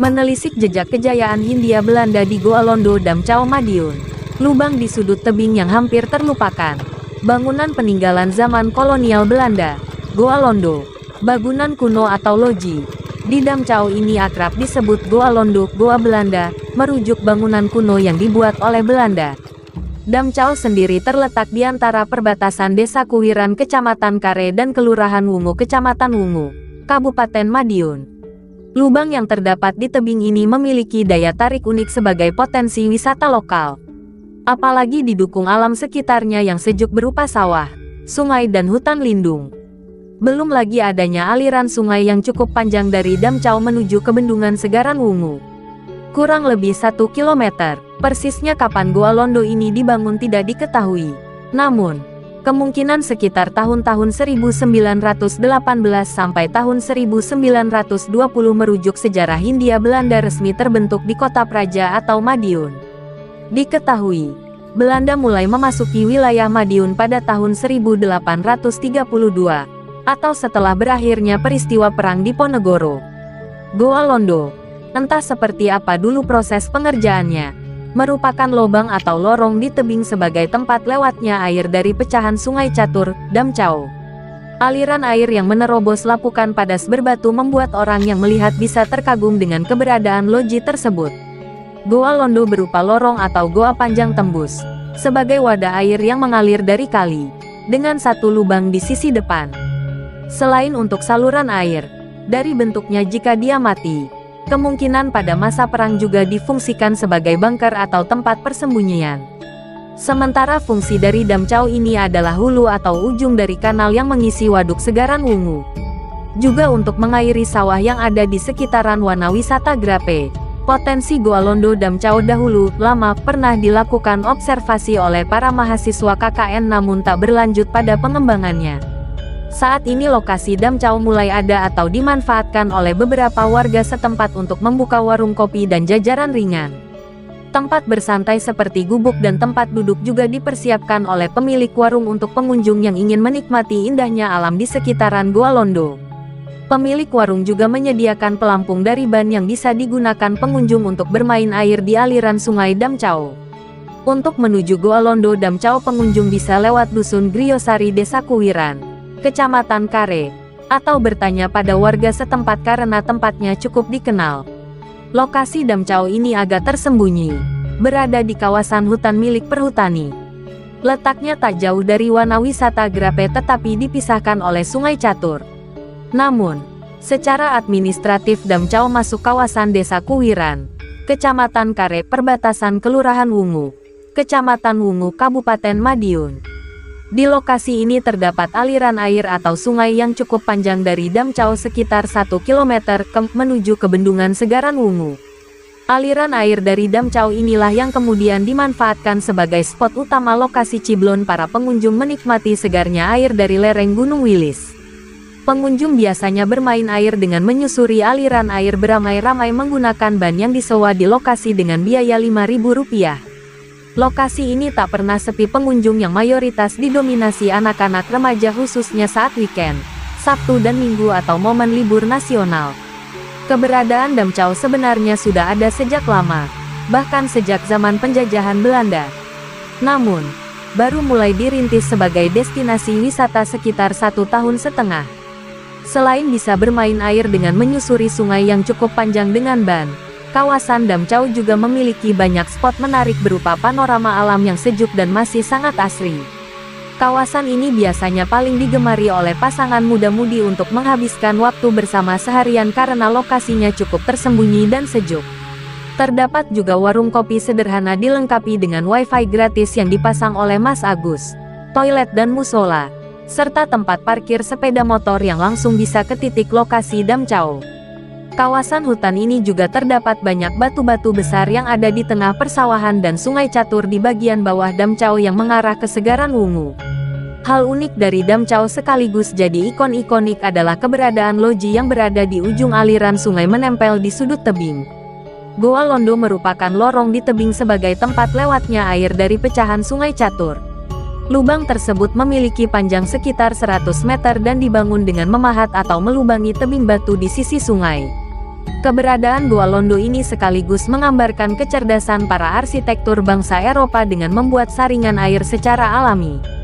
Menelisik jejak kejayaan Hindia Belanda di Goa Londo Dam Chao Madiun. Lubang di sudut tebing yang hampir terlupakan. Bangunan peninggalan zaman kolonial Belanda. Goa Londo. Bangunan kuno atau loji. Di Dam Chao ini akrab disebut Goa Londo, Goa Belanda, merujuk bangunan kuno yang dibuat oleh Belanda. Dam Chao sendiri terletak di antara perbatasan Desa Kuwiran Kecamatan Kare dan Kelurahan Wungu Kecamatan Wungu, Kabupaten Madiun. Lubang yang terdapat di tebing ini memiliki daya tarik unik sebagai potensi wisata lokal. Apalagi didukung alam sekitarnya yang sejuk berupa sawah, sungai dan hutan lindung. Belum lagi adanya aliran sungai yang cukup panjang dari Dam Chao menuju ke Bendungan Segaran Wungu. Kurang lebih 1 kilometer. Persisnya kapan Goa Londo ini dibangun tidak diketahui. Namun, kemungkinan sekitar tahun-tahun 1918 sampai tahun 1920 merujuk sejarah Hindia Belanda resmi terbentuk di kota Praja atau Madiun. Diketahui, Belanda mulai memasuki wilayah Madiun pada tahun 1832, atau setelah berakhirnya peristiwa Perang Diponegoro. Goa Londo, entah seperti apa dulu proses pengerjaannya, merupakan lubang atau lorong di tebing sebagai tempat lewatnya air dari pecahan Sungai Catur, Dam Chao. Aliran air yang menerobos lapukan padas berbatu membuat orang yang melihat bisa terkagum dengan keberadaan loji tersebut. Goa Londo berupa lorong atau goa panjang tembus, sebagai wadah air yang mengalir dari kali, dengan satu lubang di sisi depan. Selain untuk saluran air, dari bentuknya jika diamati, kemungkinan pada masa perang juga difungsikan sebagai bunker atau tempat persembunyian. Sementara fungsi dari Dam Chao ini adalah hulu atau ujung dari kanal yang mengisi Waduk Segaran Wungu. Juga untuk mengairi sawah yang ada di sekitaran wana wisata Grape. Potensi Goa Londo Dam Chao dahulu lama pernah dilakukan observasi oleh para mahasiswa KKN namun tak berlanjut pada pengembangannya. Saat ini lokasi Dam Chao mulai ada atau dimanfaatkan oleh beberapa warga setempat untuk membuka warung kopi dan jajaran ringan. Tempat bersantai seperti gubuk dan tempat duduk juga dipersiapkan oleh pemilik warung untuk pengunjung yang ingin menikmati indahnya alam di sekitaran Goa Londo. Pemilik warung juga menyediakan pelampung dari ban yang bisa digunakan pengunjung untuk bermain air di aliran sungai Dam Chao. Untuk menuju Goa Londo Dam Chao pengunjung bisa lewat Dusun Griosari Desa Kuwiran, Kecamatan Kare, atau bertanya pada warga setempat karena tempatnya cukup dikenal. Lokasi Dam Chao ini agak tersembunyi, berada di kawasan hutan milik perhutani. Letaknya tak jauh dari wana wisata Grape tetapi dipisahkan oleh Sungai Catur. Namun, secara administratif Dam Chao masuk kawasan Desa Kuwiran, Kecamatan Kare perbatasan Kelurahan Wungu, Kecamatan Wungu Kabupaten Madiun. Di lokasi ini terdapat aliran air atau sungai yang cukup panjang dari Dam Chao sekitar 1 km menuju ke Bendungan Segaran Wungu. Aliran air dari Dam Chao inilah yang kemudian dimanfaatkan sebagai spot utama lokasi ciblon para pengunjung menikmati segarnya air dari lereng Gunung Wilis. Pengunjung biasanya bermain air dengan menyusuri aliran air beramai-ramai menggunakan ban yang disewa di lokasi dengan biaya Rp5.000. Lokasi ini tak pernah sepi pengunjung yang mayoritas didominasi anak-anak remaja khususnya saat weekend, Sabtu dan Minggu atau momen libur nasional. Keberadaan Dam Chao sebenarnya sudah ada sejak lama, bahkan sejak zaman penjajahan Belanda. Namun, baru mulai dirintis sebagai destinasi wisata sekitar 1 tahun setengah. Selain bisa bermain air dengan menyusuri sungai yang cukup panjang dengan ban, kawasan Dam Chao juga memiliki banyak spot menarik berupa panorama alam yang sejuk dan masih sangat asri. Kawasan ini biasanya paling digemari oleh pasangan muda-mudi untuk menghabiskan waktu bersama seharian karena lokasinya cukup tersembunyi dan sejuk. Terdapat juga warung kopi sederhana dilengkapi dengan wifi gratis yang dipasang oleh Mas Agus, toilet dan musola, serta tempat parkir sepeda motor yang langsung bisa ke titik lokasi Dam Chao. Kawasan hutan ini juga terdapat banyak batu-batu besar yang ada di tengah persawahan dan Sungai Catur di bagian bawah Dam Chao yang mengarah ke Segaran Wungu. Hal unik dari Dam Chao sekaligus jadi ikon ikonik adalah keberadaan loji yang berada di ujung aliran sungai menempel di sudut tebing. Goa Londo merupakan lorong di tebing sebagai tempat lewatnya air dari pecahan Sungai Catur. Lubang tersebut memiliki panjang sekitar 100 meter dan dibangun dengan memahat atau melubangi tebing batu di sisi sungai. Keberadaan Goa Londo ini sekaligus menggambarkan kecerdasan para arsitektur bangsa Eropa dengan membuat saringan air secara alami.